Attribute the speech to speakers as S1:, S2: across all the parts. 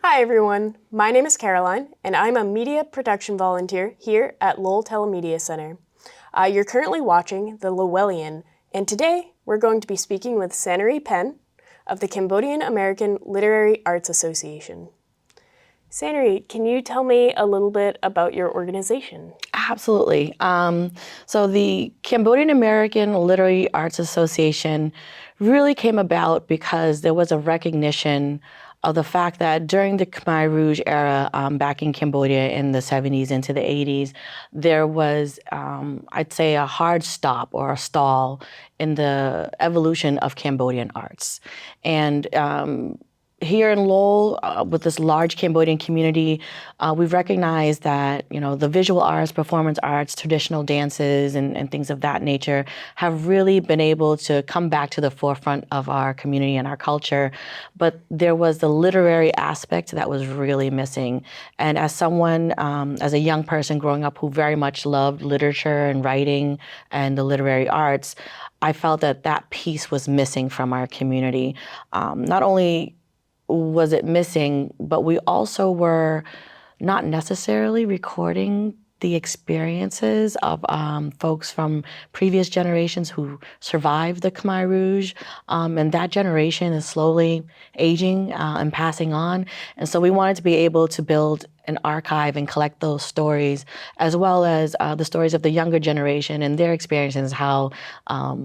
S1: Hi everyone, my name is Caroline and I'm a media production volunteer here at Lowell Telemedia Center. You're currently watching the Lowellian, and today we're going to be speaking with Sanary Phen of the Cambodian American Literary Arts Association. Sanary, can you tell me a little bit about your organization?
S2: Absolutely. So the Cambodian American Literary Arts Association really came about because there was a recognition of the fact that during the Khmer Rouge era back in Cambodia in the 70s into the 80s, there was, I'd say, a hard stop or a stall in the evolution of Cambodian arts. And here in Lowell, with this large Cambodian community, we've recognized that, the visual arts, performance arts, traditional dances, and things of that nature have really been able to come back to the forefront of our community and our culture. But there was the literary aspect that was really missing. And as someone, as a young person growing up who very much loved literature and writing and the literary arts, I felt that that piece was missing from our community. Not only was it missing, but we also were not necessarily recording the experiences of folks from previous generations who survived the Khmer Rouge. And that generation is slowly aging and passing on. And so we wanted to be able to build an archive and collect those stories, as well as the stories of the younger generation and their experiences, how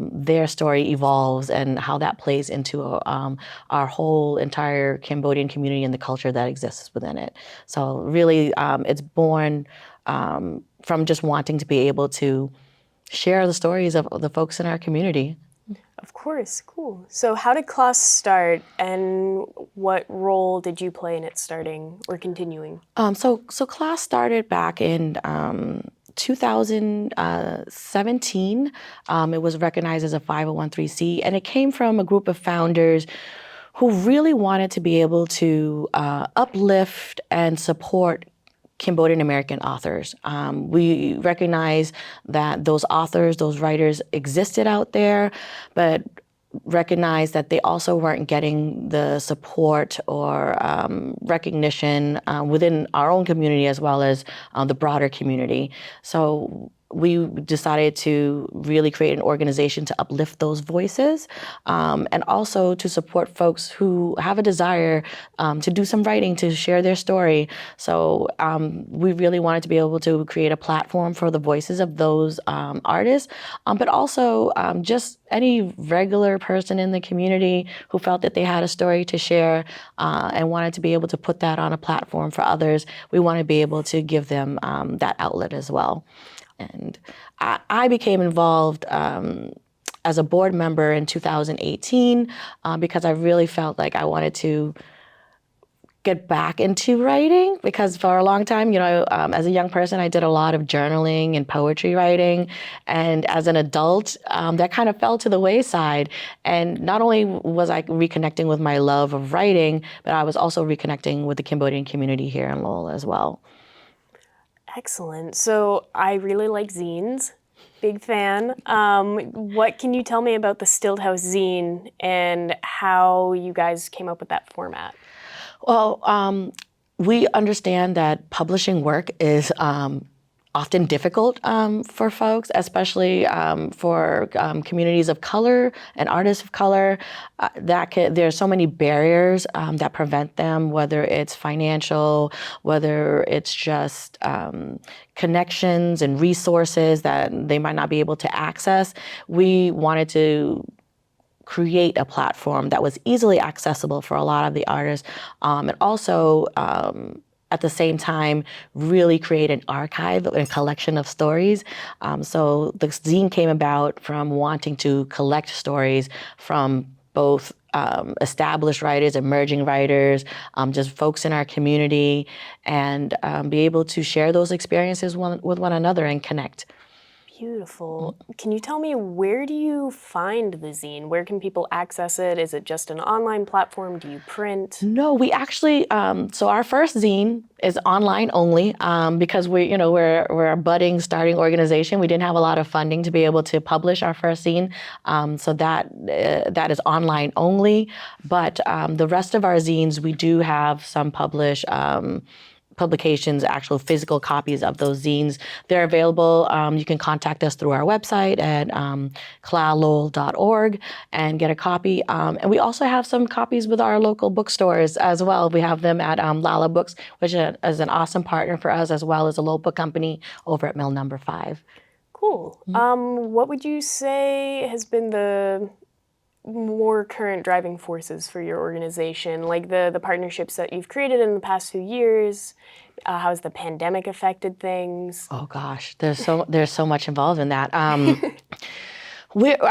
S2: their story evolves and how that plays into our whole entire Cambodian community and the culture that exists within it. So really, it's born from just wanting to be able to share the stories of the folks in our community.
S1: Of course, cool. So how did class start and what role did you play in it starting or continuing?
S2: So class started back in 2017. It was recognized as a 501(c), and it came from a group of founders who really wanted to be able to uplift and support Cambodian American authors. We recognize that those authors, those writers existed out there, but recognize that they also weren't getting the support or recognition within our own community as well as the broader community. So we decided to really create an organization to uplift those voices and also to support folks who have a desire to do some writing, to share their story. So we really wanted to be able to create a platform for the voices of those artists, but also just any regular person in the community who felt that they had a story to share and wanted to be able to put that on a platform for others. We want to be able to give them that outlet as well. And I became involved as a board member in 2018 because I really felt like I wanted to get back into writing, because for a long time, as a young person, I did a lot of journaling and poetry writing. And as an adult, that kind of fell to the wayside. And not only was I reconnecting with my love of writing, but I was also reconnecting with the Cambodian community here in Lowell as well.
S1: Excellent. So I really like zines. Big fan. What can you tell me about the Stilled House zine and how you guys came up with that format?
S2: Well, we understand that publishing work is often difficult for folks, especially for communities of color and artists of color. There are so many barriers that prevent them, whether it's financial, whether it's just connections and resources that they might not be able to access. We wanted to create a platform that was easily accessible for a lot of the artists, and also at the same time, really create an archive and collection of stories. So the zine came about from wanting to collect stories from both established writers, emerging writers, just folks in our community, and be able to share those experiences with one another and connect.
S1: Beautiful. Can you tell me, where do you find the zine? Where can people access it? Is it just an online platform? Do you print?
S2: No, we actually, so our first zine is online only, because we're a budding, starting organization. We didn't have a lot of funding to be able to publish our first zine. So that is online only. But the rest of our zines, we do have some publications, actual physical copies of those zines. They're available. You can contact us through our website at CALAA.org and get a copy. And we also have some copies with our local bookstores as well. We have them at Lowell Books, which is an awesome partner for us, as well as a Lowell book company over at Mill Number 5.
S1: Cool. What would you say has been the more current driving forces for your organization, like the partnerships that you've created in the past few years? How has the pandemic affected things?
S2: Oh gosh, there's so much involved in that. I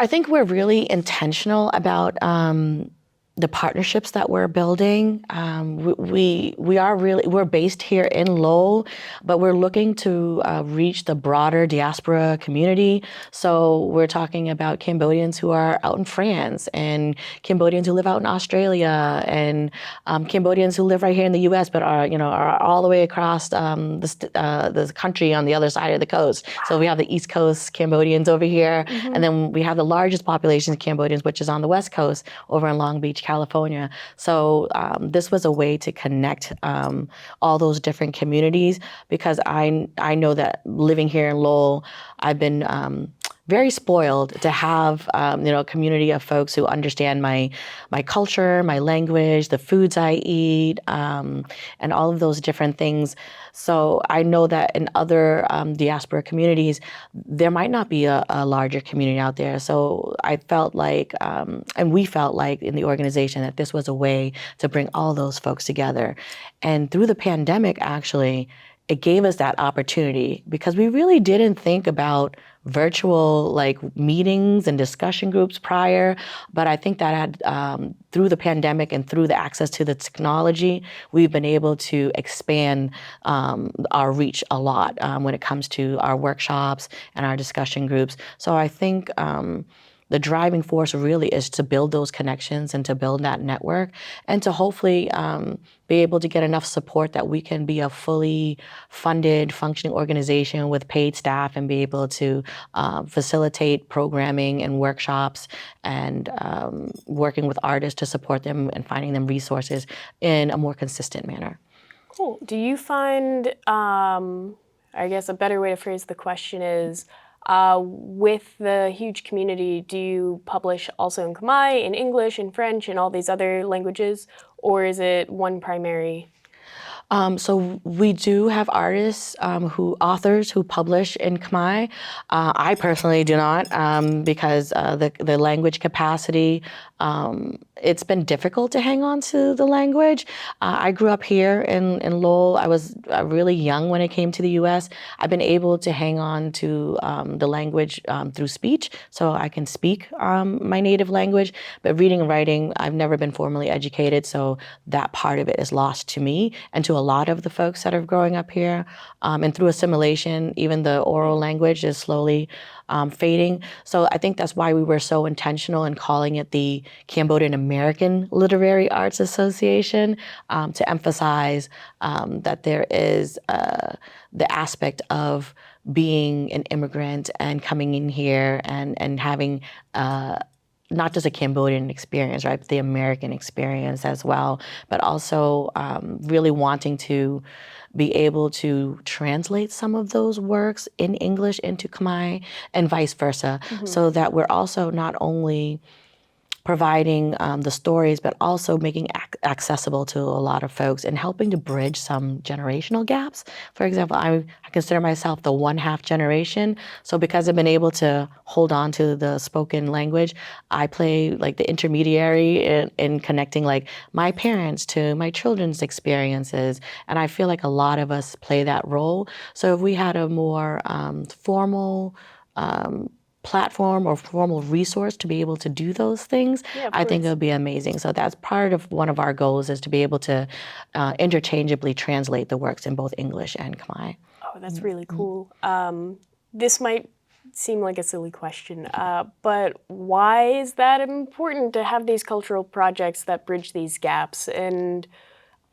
S2: think we're really intentional about the partnerships that we're building. We're based here in Lowell, but we're looking to reach the broader diaspora community. So we're talking about Cambodians who are out in France, and Cambodians who live out in Australia, and Cambodians who live right here in the U.S. but are all the way across the country on the other side of the coast. So we have the East Coast Cambodians over here, and then we have the largest population of Cambodians, which is on the West Coast over in Long Beach, California. So this was a way to connect all those different communities, because I know that living here in Lowell, I've been very spoiled to have a community of folks who understand my culture, my language, the foods I eat, and all of those different things. So I know that in other diaspora communities, there might not be a larger community out there. So I felt like, and we felt like in the organization, that this was a way to bring all those folks together. And through the pandemic, actually, it gave us that opportunity, because we really didn't think about virtual meetings and discussion groups prior. But I think that through the pandemic and through the access to the technology, we've been able to expand our reach a lot when it comes to our workshops and our discussion groups. So I think the driving force really is to build those connections and to build that network, and to hopefully be able to get enough support that we can be a fully funded, functioning organization with paid staff, and be able to facilitate programming and workshops, and working with artists to support them and finding them resources in a more consistent manner.
S1: Cool. Do you find, I guess a better way to phrase the question is, with the huge community, do you publish also in Khmer, in English, in French, and all these other languages, or is it one primary?
S2: So we do have authors who publish in Khmer. I personally do not, because the language capacity, it's been difficult to hang on to the language. I grew up here in Lowell. I was really young when it came to the U.S. I've been able to hang on to the language through speech, so I can speak my native language. But reading and writing, I've never been formally educated, so that part of it is lost to me and to a lot of the folks that are growing up here. And through assimilation, even the oral language is slowly fading. So I think that's why we were so intentional in calling it the Cambodian American Literary Arts Association, to emphasize that there is the aspect of being an immigrant and coming in here and having not just a Cambodian experience, right, but the American experience as well, but also really wanting to be able to translate some of those works in English into Khmer and vice versa, so that we're also not only providing the stories, but also making accessible to a lot of folks and helping to bridge some generational gaps. For example, I consider myself the one-half generation. So because I've been able to hold on to the spoken language, I play like the intermediary in connecting like my parents to my children's experiences. And I feel like a lot of us play that role. So if we had a more formal platform or formal resource to be able to do those things, I think it would be amazing. So that's part of one of our goals, is to be able to interchangeably translate the works in both English and Khmer.
S1: Oh, that's really cool. This might seem like a silly question, but why is that important to have these cultural projects that bridge these gaps, and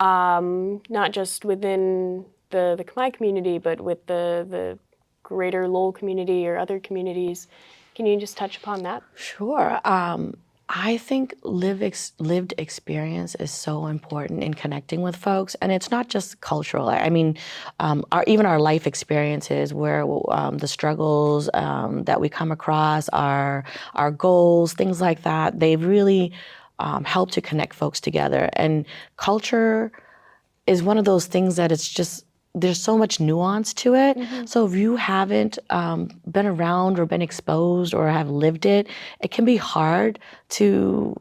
S1: not just within the Khmer community, but with the greater Lowell community or other communities? Can you just touch upon that?
S2: Sure. I think lived experience is so important in connecting with folks, and it's not just cultural. I mean, even our life experiences, where the struggles that we come across, our goals, things like that. They really help to connect folks together. And culture is one of those things that it's just, there's so much nuance to it. Mm-hmm. So if you haven't been around or been exposed or have lived it, it can be hard to,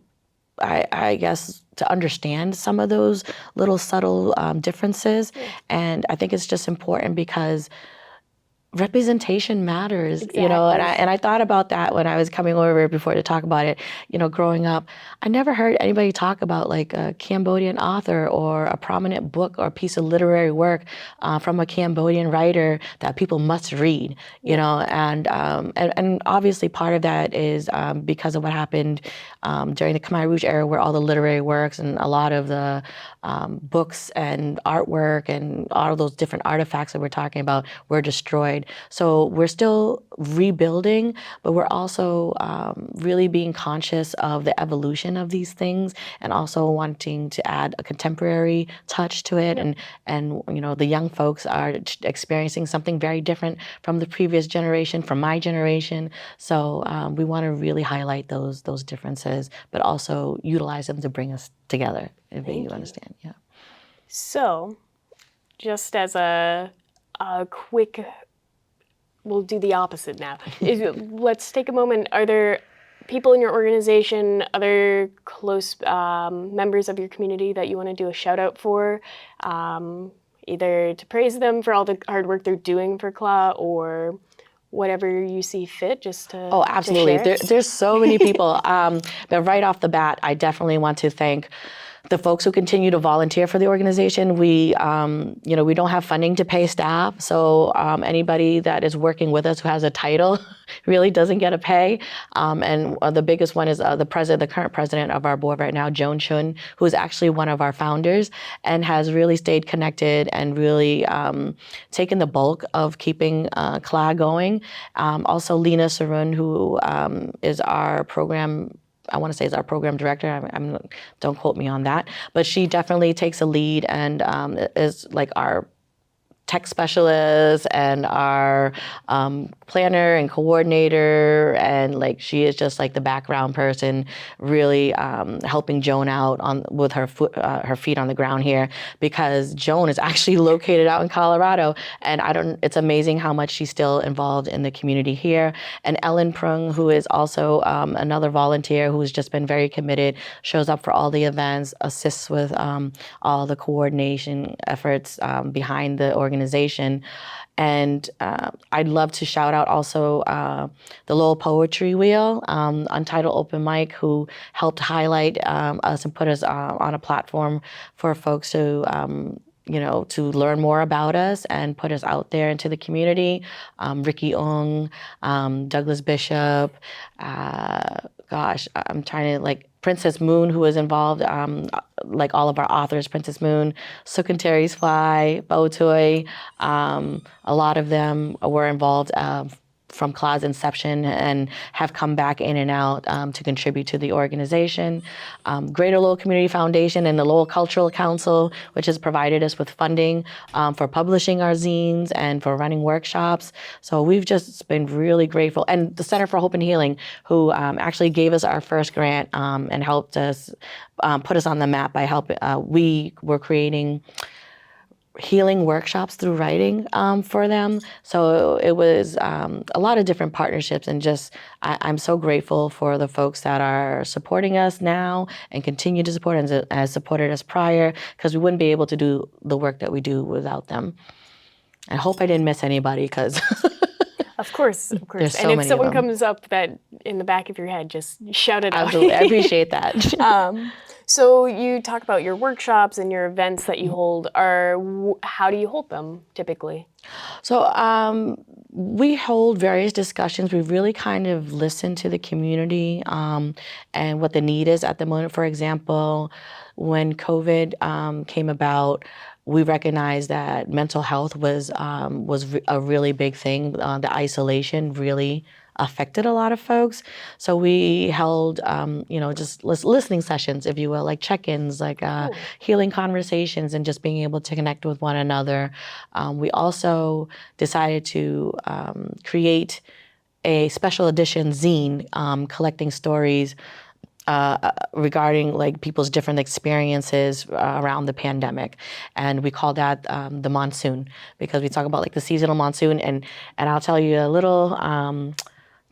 S2: I guess, to understand some of those little subtle differences. Yeah. And I think it's just important because representation matters,
S1: exactly.
S2: You know, and I thought about that when I was coming over before to talk about it. You know, growing up, I never heard anybody talk about like a Cambodian author or a prominent book or piece of literary work from a Cambodian writer that people must read. You know, and obviously part of that is because of what happened during the Khmer Rouge era, where all the literary works and a lot of the books and artwork and all of those different artifacts that we're talking about were destroyed. So we're still rebuilding, but we're also really being conscious of the evolution of these things, and also wanting to add a contemporary touch to it. Yep. And you know, the young folks are experiencing something very different from the previous generation, from my generation. So we want to really highlight those differences, but also utilize them to bring us together, if you understand. Yeah.
S1: So, just as a quick, we'll do the opposite now. Let's take a moment. Are there people in your organization, other close members of your community that you want to do a shout out for? Either to praise them for all the hard work they're doing for CALAA, or whatever you see fit, just to
S2: Oh, absolutely.
S1: To share.
S2: There's so many people. But right off the bat, I definitely want to thank the folks who continue to volunteer for the organization. We, you know, we don't have funding to pay staff, so anybody that is working with us who has a title really doesn't get a pay. And the biggest one is the current president of our board right now, Joan Chun, who is actually one of our founders and has really stayed connected and really taken the bulk of keeping CALAA going. Also, Lena Sarun, who is our program. I want to say is our program director. Don't quote me on that, but she definitely takes a lead and is like our tech specialist and our planner and coordinator, and like she is just like the background person, really helping Joan out with her feet on the ground here, because Joan is actually located out in Colorado, and it's amazing how much she's still involved in the community here. And Ellen Prung, who is also another volunteer who's just been very committed, shows up for all the events, assists with all the coordination efforts behind the organization. And I'd love to shout out also the Lowell Poetry Wheel, Untitled Open Mic, who helped highlight us and put us on a platform for folks to you know, to learn more about us and put us out there into the community. Ricky Ung, Douglas Bishop, gosh, I'm trying to, like, Princess Moon, who was involved, like all of our authors, Princess Moon, Suk and Terry's Fly, Botoy, a lot of them were involved from CALAA's inception and have come back in and out to contribute to the organization. Greater Lowell Community Foundation and the Lowell Cultural Council, which has provided us with funding for publishing our zines and for running workshops. So we've just been really grateful. And the Center for Hope and Healing, who actually gave us our first grant and helped us put us on the map by helping. We were creating healing workshops through writing for them. So it was a lot of different partnerships, and just I'm so grateful for the folks that are supporting us now and continue to support and has supported us prior, because we wouldn't be able to do the work that we do without them. I hope I didn't miss anybody, because
S1: Of course, of course.
S2: There's
S1: And
S2: so
S1: if
S2: many of
S1: someone
S2: them.
S1: comes up that in the back of your head, just shout it out.
S2: Absolutely, I appreciate that.
S1: So you talk about your workshops and your events that you hold. How do you hold them typically?
S2: So we hold various discussions. We really kind of listen to the community and what the need is at the moment. For example, when COVID came about, we recognized that mental health was a really big thing. The isolation really affected a lot of folks. So we held, just listening sessions, if you will, like check-ins, like healing conversations, and just being able to connect with one another. We also decided to create a special edition zine collecting stories regarding like people's different experiences around the pandemic, and we call that the monsoon, because we talk about like the seasonal monsoon. And I'll tell you a little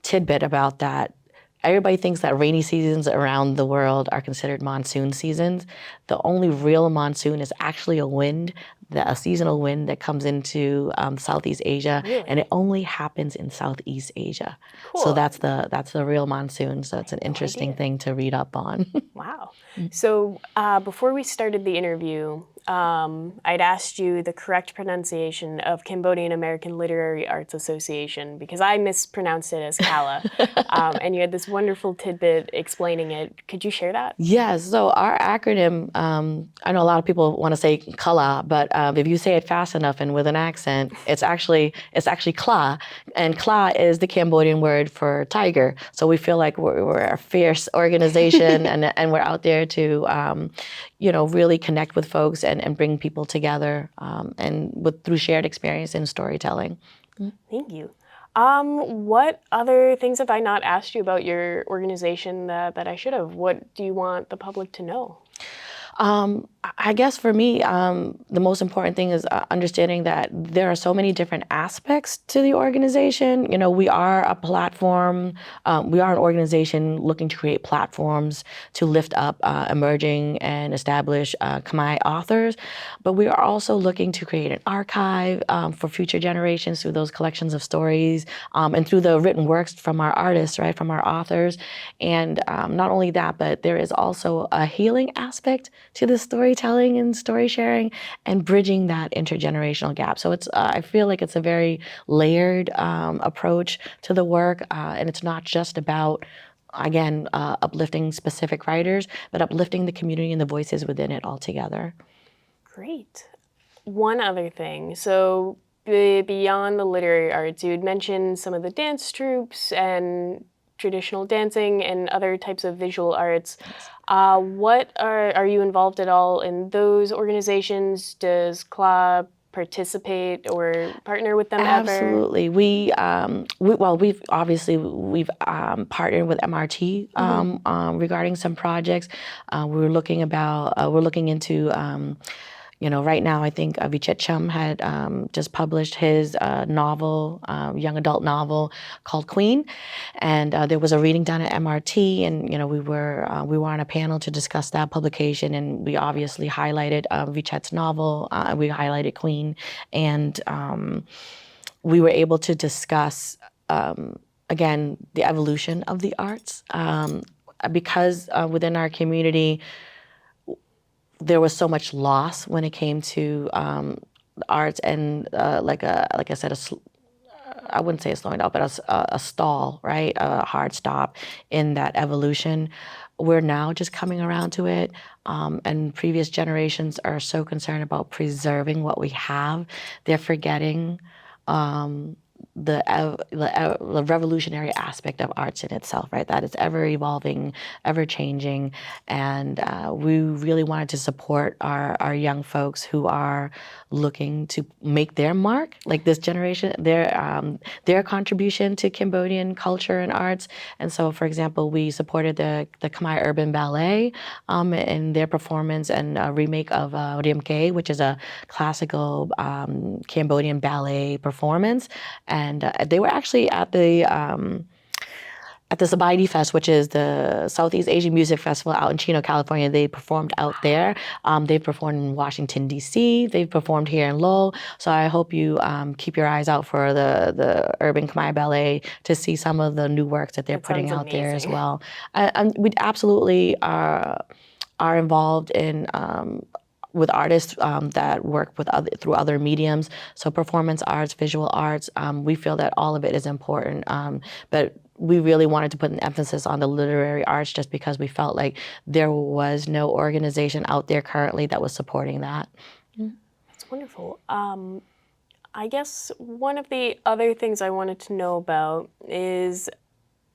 S2: tidbit about that. Everybody thinks that rainy seasons around the world are considered monsoon seasons. The only real monsoon is actually a seasonal wind that comes into Southeast Asia,
S1: Really?
S2: and it only happens in Southeast Asia.
S1: Cool.
S2: So that's the real monsoon. So it's an interesting thing to read up on.
S1: Wow. So before we started the interview, I'd asked you the correct pronunciation of Cambodian American Literary Arts Association, because I mispronounced it as CALAA, and you had this wonderful tidbit explaining it. Could you share that?
S2: Yes. So our acronym, I know a lot of people want to say CALAA, but if you say it fast enough and with an accent, it's actually CLA, and CLA is the Cambodian word for tiger. So we feel like we're a fierce organization, and we're out there to really connect with folks and bring people together, through shared experience and storytelling.
S1: Thank you. What other things have I not asked you about your organization that I should have? What do you want the public to know?
S2: I guess for me, the most important thing is understanding that there are so many different aspects to the organization. We are a platform. We are an organization looking to create platforms to lift up emerging and established Khmer authors. But we are also looking to create an archive for future generations through those collections of stories and through the written works from our artists, right, from our authors. And not only that, but there is also a healing aspect to the storytelling and story sharing and bridging that intergenerational gap. So I feel like it's a very layered approach to the work, and it's not just about, again, uplifting specific writers, but uplifting the community and the voices within it altogether.
S1: Great. One other thing. So beyond the literary arts, you had mentioned some of the dance troupes and traditional dancing and other types of visual arts. What are you involved at all in those organizations? Does CLA participate or partner with them ever?
S2: Absolutely. We've partnered with MRT regarding some projects. We're looking into. Right now, I think Vichet Chum had just published his novel, young adult novel called Queen, and there was a reading done at MRT, and we were on a panel to discuss that publication, and we obviously highlighted Vichet's novel, we highlighted Queen, and we were able to discuss again the evolution of the arts, because within our community, there was so much loss when it came to arts, and like I said, I wouldn't say a slowing down, but a stall, right? A hard stop in that evolution. We're now just coming around to it, and previous generations are so concerned about preserving what we have, they're forgetting the revolutionary aspect of arts in itself, right? That it's ever evolving, ever changing, and we really wanted to support our young folks who are looking to make their mark, like this generation, their contribution to Cambodian culture and arts. And so, for example, we supported the Khmer Urban Ballet in their performance and a remake of Riemke, which is a classical Cambodian ballet performance. And they were actually at the at the Sabaidi Fest, which is the Southeast Asian Music Festival out in Chino, California. They performed out there. They've performed in Washington, D.C. They've performed here in Lowell. So I hope you keep your eyes out for the Urban Khmer Ballet to see some of the new works that they're
S1: That
S2: putting
S1: sounds
S2: out there as
S1: amazing.
S2: well. And we absolutely are involved in with artists that work with through other mediums. So performance arts, visual arts, we feel that all of it is important. But we really wanted to put an emphasis on the literary arts just because we felt like there was no organization out there currently that was supporting that.
S1: That's wonderful. I guess one of the other things I wanted to know about is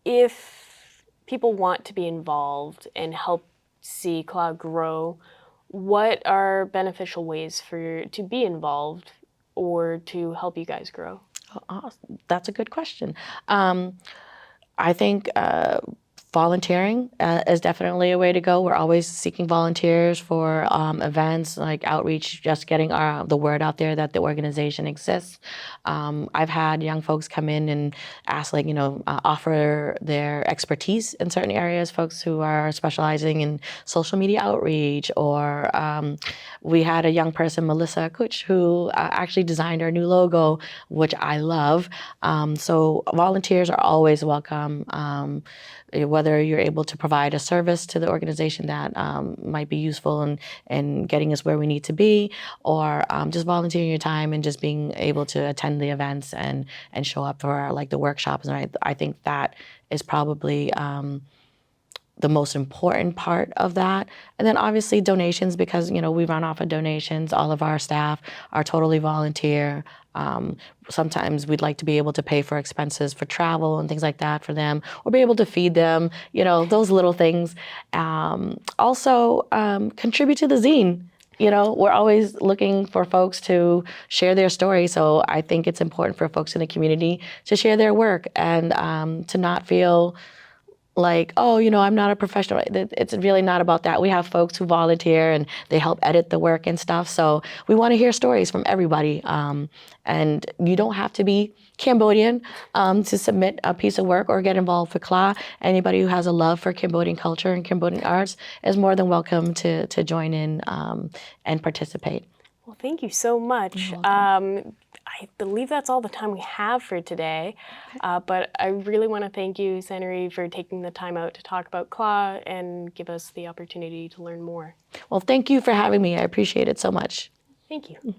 S1: if people want to be involved and help see CALAA grow, what are beneficial ways to be involved or to help you guys grow?
S2: Oh, that's a good question. I think volunteering is definitely a way to go. We're always seeking volunteers for events like outreach, just getting the word out there that the organization exists. I've had young folks come in and ask, offer their expertise in certain areas, folks who are specializing in social media outreach, or we had a young person, Melissa Kuch, who actually designed our new logo, which I love. So volunteers are always welcome. Whether you're able to provide a service to the organization that might be useful in getting us where we need to be, or just volunteering your time and just being able to attend the events and show up for the workshops. And I think that is probably the most important part of that. And then obviously donations, because we run off of donations. All of our staff are totally volunteer. Sometimes we'd like to be able to pay for expenses for travel and things like that for them, or be able to feed them, those little things. Also, contribute to the zine. We're always looking for folks to share their story. So I think it's important for folks in the community to share their work and to not feel like, oh, I'm not a professional. It's really not about that. We have folks who volunteer and they help edit the work and stuff. So we want to hear stories from everybody. And you don't have to be Cambodian to submit a piece of work or get involved with CALAA. Anybody who has a love for Cambodian culture and Cambodian arts is more than welcome to join in and participate.
S1: Well, thank you so much. I believe that's all the time we have for today, but I really want to thank you, Sanary, for taking the time out to talk about CALAA and give us the opportunity to learn more.
S2: Well, thank you for having me. I appreciate it so much.
S1: Thank you.